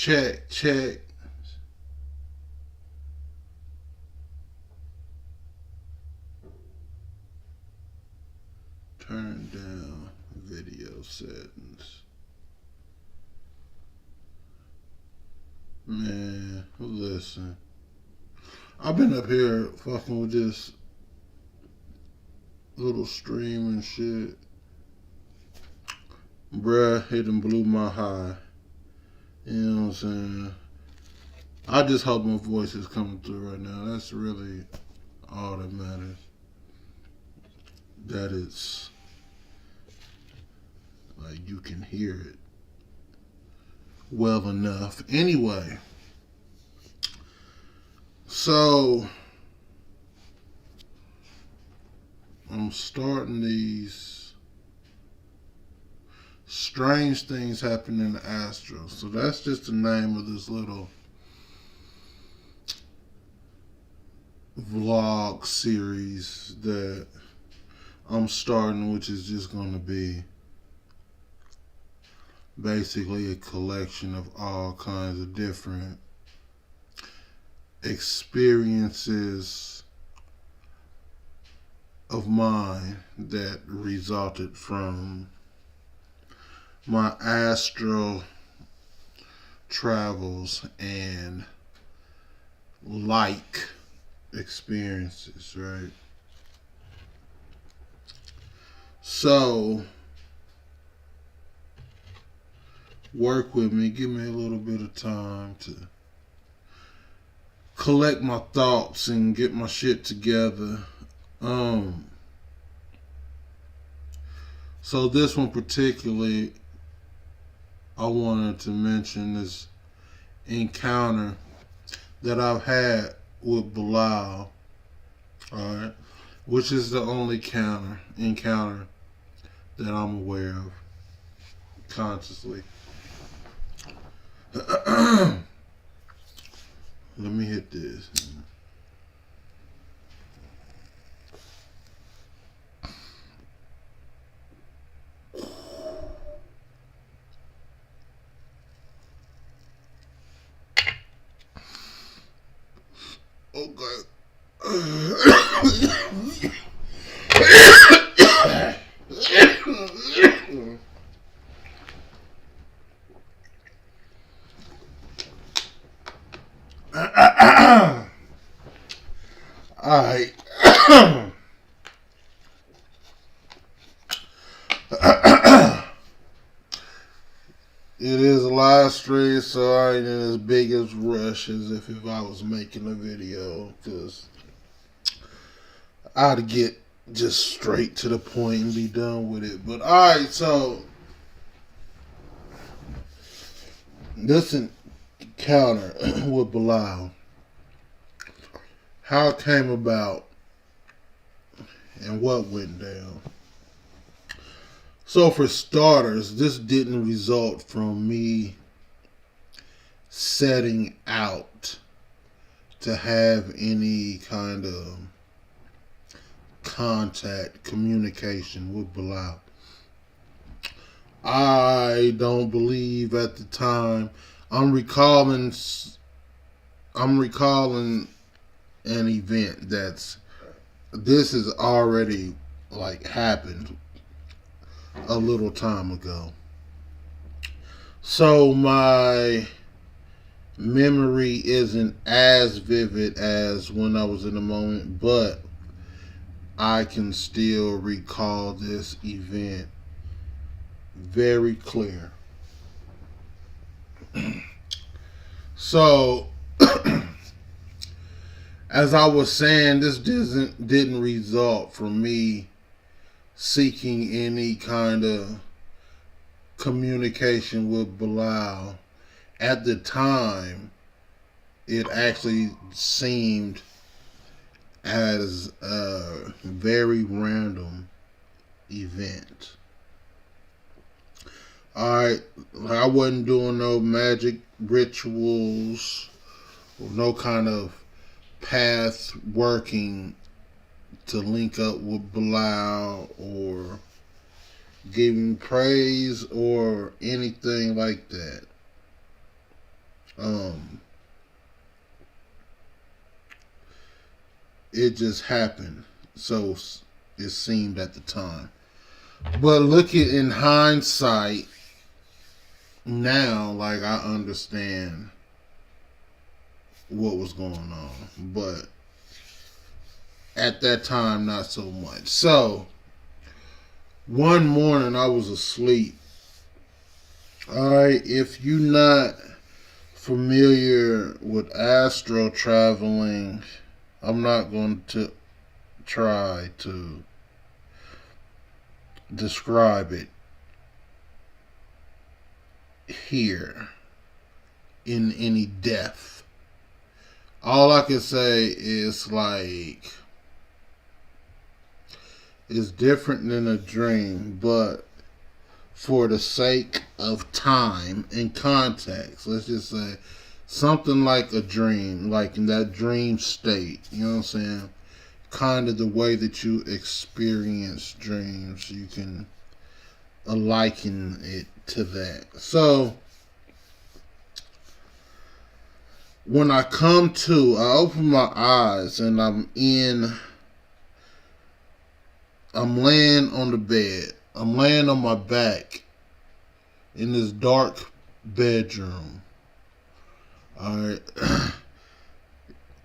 Check, check. Turn down video settings. Man, listen. I've been up here fucking with this little stream and shit. Bruh, it done blew my high. You know what I'm saying? I just hope my voice is coming through right now. That's really all that matters. That it's like you can hear it well enough. Anyway, so I'm starting these strange things happen in the astral. So that's just the name of this little vlog series that I'm starting, which is just going to be basically a collection of all kinds of different experiences of mine that resulted from my astral travels and like experiences, right? So, work with me, give me a little bit of time to collect my thoughts and get my shit together. So this one particularly, I wanted to mention this encounter that I've had with Belial, alright, which is the only encounter that I'm aware of consciously. Let me hit this. Okay. Alright. It is a live stream, so I ain't in as big as rush as if I was making a video, because I'd get just straight to the point and be done with it. But alright, so this encounter with Belial, how it came about and what went down. So for starters, this didn't result from me setting out to have any kind of contact, communication with Belial. I don't believe at the time. I'm recalling an event this has already like happened a little time ago. So my memory isn't as vivid as when I was in the moment, but I can still recall this event very clear. So, as I was saying, this didn't result from me seeking any kind of communication with Belial. At the time, it actually seemed as a very random event. Alright, I wasn't doing no magic rituals or no kind of path working to link up with Belial or giving praise or anything like that. Um, it just happened. So it seemed at the time. But looking in hindsight now, like I understand what was going on. But at that time, not so much. So one morning I was asleep. Alright, if you're not familiar with astral traveling, I'm not going to try to describe it here in any depth. All I can say is like it's different than a dream, but for the sake of time and context, let's just say something like a dream, like in that dream state, you know what I'm saying? Kind of the way that you experience dreams, you can liken it to that. So when I come to, I open my eyes and I'm laying on the bed. I'm laying on my back in this dark bedroom. Alright.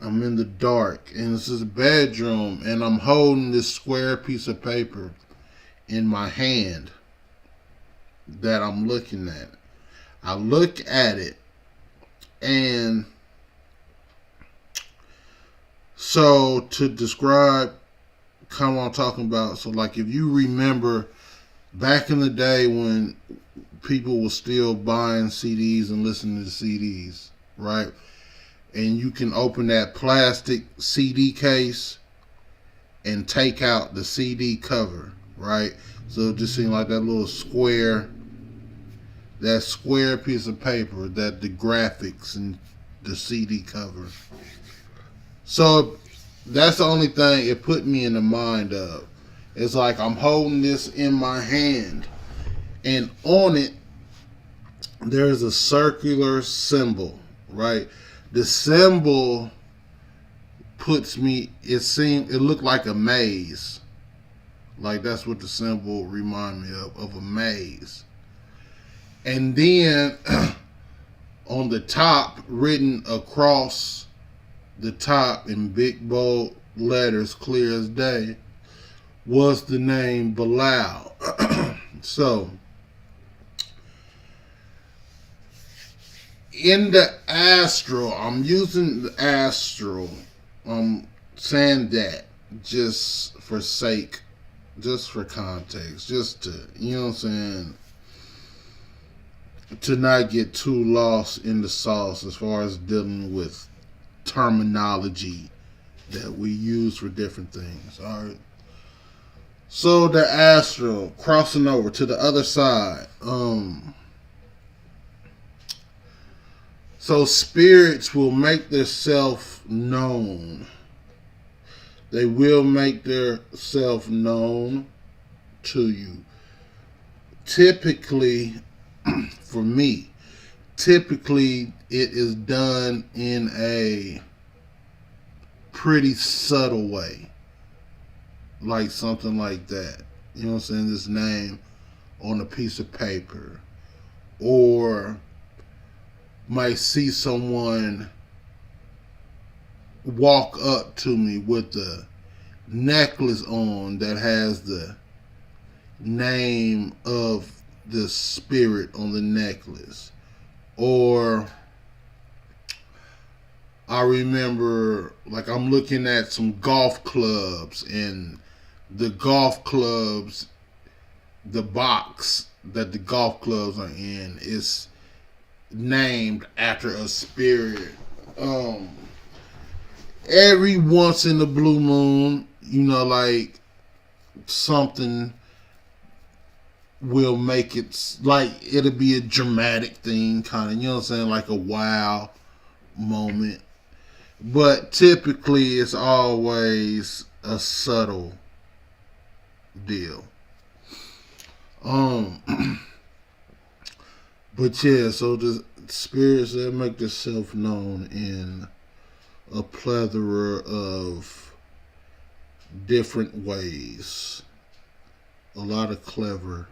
I'm in the dark and it's this bedroom and I'm holding this square piece of paper in my hand that I'm looking at. I look at it and so to describe kind of what I'm talking about, so like if you remember back in the day when people were still buying CDs and listening to CDs, right? And you can open that plastic CD case and take out the CD cover, right? So it just seemed like that little square, that square piece of paper, that the graphics and the CD cover. So that's the only thing it put me in the mind of. It's like I'm holding this in my hand, and on it there's a circular symbol, right? The symbol puts me, it looked like a maze. Like that's what the symbol reminded me of a maze. And then on the top, written across the top in big bold letters, clear as day, was the name Belial. So, in the astral, I'm using the astral. I'm saying that just for sake, just for context, just to, you know what I'm saying, to not get too lost in the sauce as far as dealing with terminology that we use for different things. All right. So the astral crossing over to the other side. So spirits will make themselves known. They will make their self known to you. Typically, for me, typically it is done in a pretty subtle way. Like something like that. You know what I'm saying? This name on a piece of paper. Or might see someone walk up to me with a necklace on that has the name of the spirit on the necklace. Or I remember, like, I'm looking at some golf clubs, and the golf clubs, the box that the golf clubs are in is named after a spirit. Every once in the blue moon, you know, like something will make it, like it'll be a dramatic thing, kind of, you know what I'm saying, like a wow moment. But typically it's always a subtle deal. But yeah, so the spirits that make themselves known in a plethora of different ways. A lot of cleverness.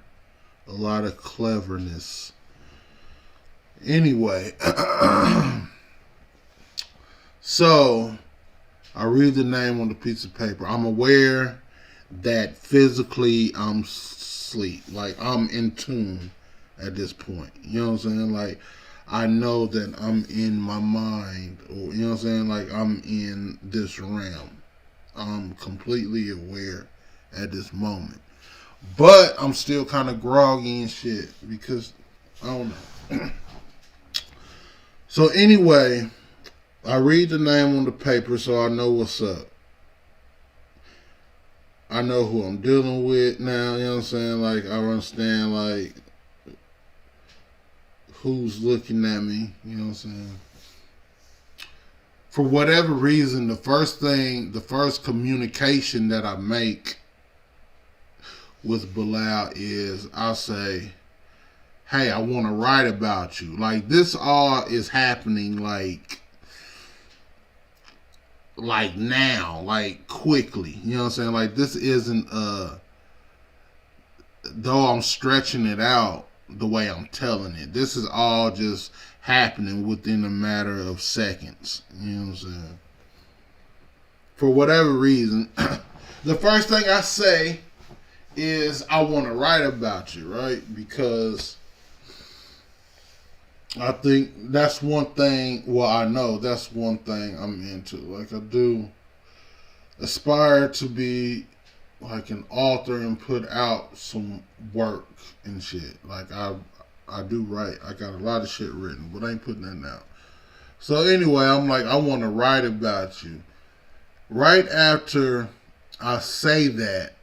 Anyway, so I read the name on the piece of paper. I'm aware that physically I'm asleep. Like I'm in tune at this point. You know what I'm saying? Like I know that I'm in my mind, or you know what I'm saying? Like I'm in this realm. I'm completely aware at this moment. But I'm still kind of groggy and shit because I don't know. So anyway, I read the name on the paper so I know what's up. I know who I'm dealing with now, you know what I'm saying? Like I understand like who's looking at me, you know what I'm saying? For whatever reason, the first communication that I make with Belial is I'll say, hey, I want to write about you. Like this all is happening like now, like quickly. You know what I'm saying? Like this isn't though I'm stretching it out the way I'm telling it. This is all just happening within a matter of seconds. You know what I'm saying? For whatever reason, the first thing I say is I want to write about you, right? Because I think that's one thing. Well, I know that's one thing I'm into. Like I do aspire to be like an author and put out some work and shit. Like I do write. I got a lot of shit written, but I ain't putting that out. So anyway, I'm like I want to write about you. Right after I say that,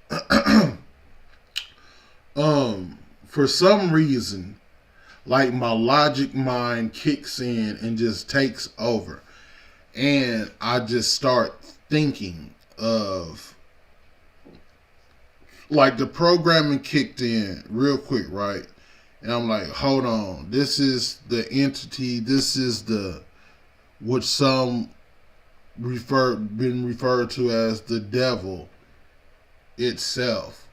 for some reason, like my logic mind kicks in and just takes over, and I just start thinking of like the programming kicked in real quick, right? And I'm like, hold on, this is the entity, this is the what some been referred to as the devil itself,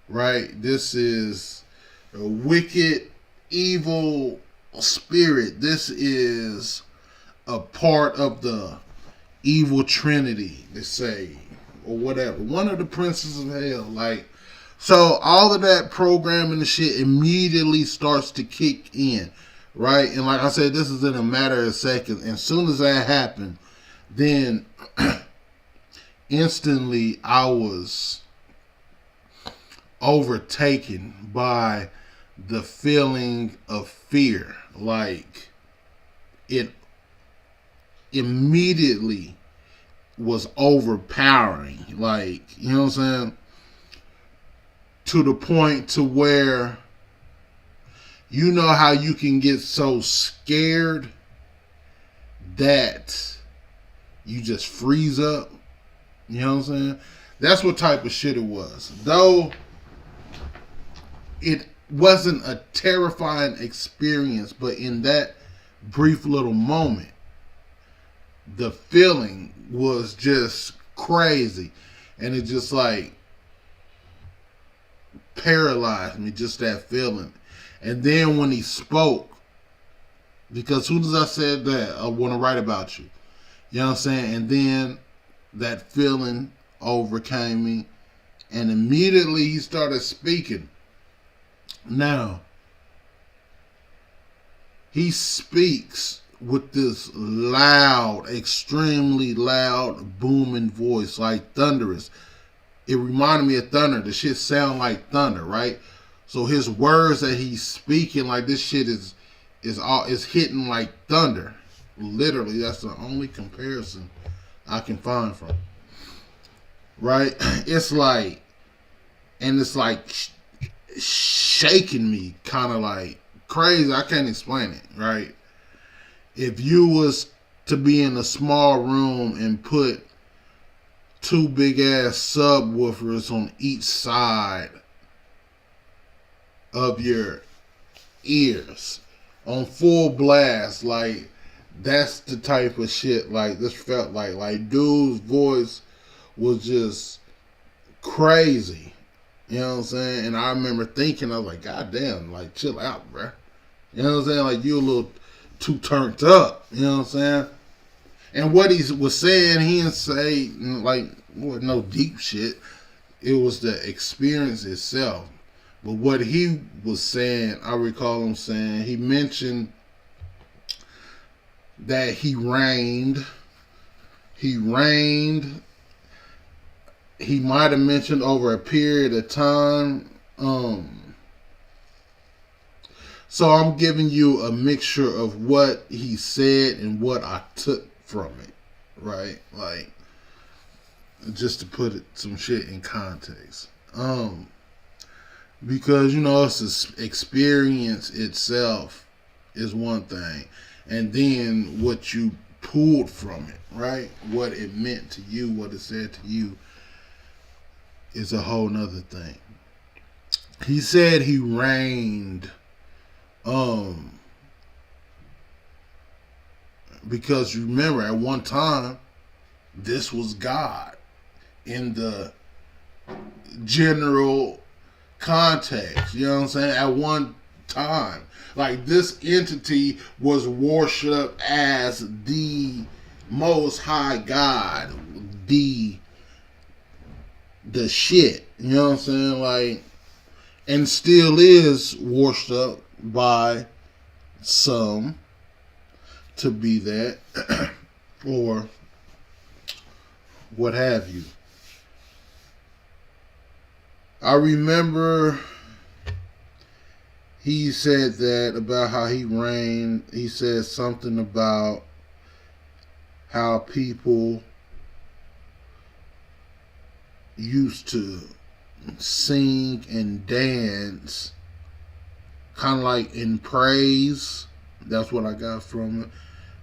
right? This is a wicked, evil spirit. This is a part of the evil trinity, they say, or whatever. One of the princes of hell. Like, so all of that programming and shit immediately starts to kick in, right? And like I said, this is in a matter of seconds. And as soon as that happened, then instantly I was overtaken by the feeling of fear. Like it immediately was overpowering. Like, you know what I'm saying? To the point to where you know how you can get so scared that you just freeze up. You know what I'm saying? That's what type of shit it was. Though it wasn't a terrifying experience, but in that brief little moment, the feeling was just crazy. And it just like paralyzed me, just that feeling. And then when he spoke, because as soon as I said that, I want to write about you. You know what I'm saying? And then that feeling overcame me. And immediately he started speaking. Now, he speaks with this loud, extremely loud, booming voice, like thunderous. It reminded me of thunder. The shit sound like thunder, right? So his words that he's speaking, like this shit is hitting like thunder. Literally, that's the only comparison I can find from. Right? It's like, and it's like shaking me, kind of like crazy. I can't explain it, right? If you was to be in a small room and put two big ass subwoofers on each side of your ears, on full blast. Like that's the type of shit. Like this felt like dude's voice was just crazy. You know what I'm saying? And I remember thinking, I was like, God damn, like chill out, bruh. You know what I'm saying? Like you a little too turned up. You know what I'm saying? And what he was saying, he didn't say like no deep shit. It was the experience itself. But what he was saying, I recall him saying, he mentioned that he reigned. He reigned. He might have mentioned over a period of time. So I'm giving you a mixture of what he said and what I took from it, right? Like, just to put some shit in context. Because it's experience itself is one thing, and then what you pulled from it, right? What it meant to you, what it said to you, is a whole nother thing. He said he reigned, because you remember at one time this was God in the general context. You know what I'm saying? At one time, like this entity was worshipped as the most high God, the shit. You know what I'm saying? Like, and still is worshipped by some to be that or what have you. I remember he said that about how he reigned. He said something about how people used to sing and dance kind of like in praise. That's what I got from it.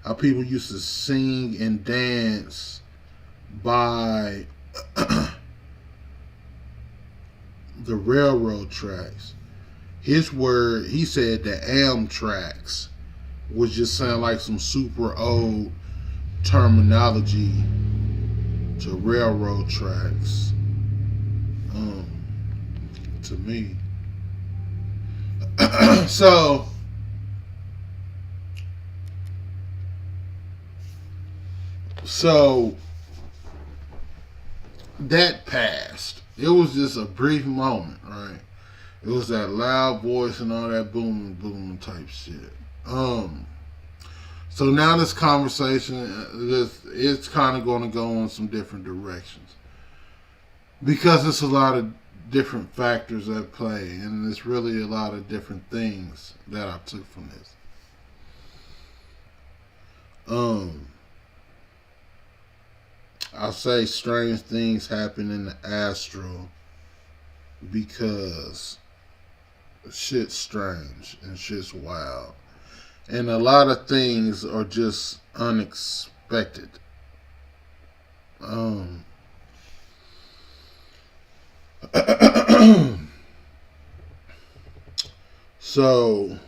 How people used to sing and dance by the railroad tracks. His word, he said the Amtracks, which just sound like some super old terminology to railroad tracks. To me. So that passed. It was just a brief moment, right? It was that loud voice and all that booming, booming type shit. So now this conversation, it's kind of going to go in some different directions because it's a lot of different factors at play, and it's really a lot of different things that I took from this. I say strange things happen in the astral because shit's strange and shit's wild. And a lot of things are just unexpected. So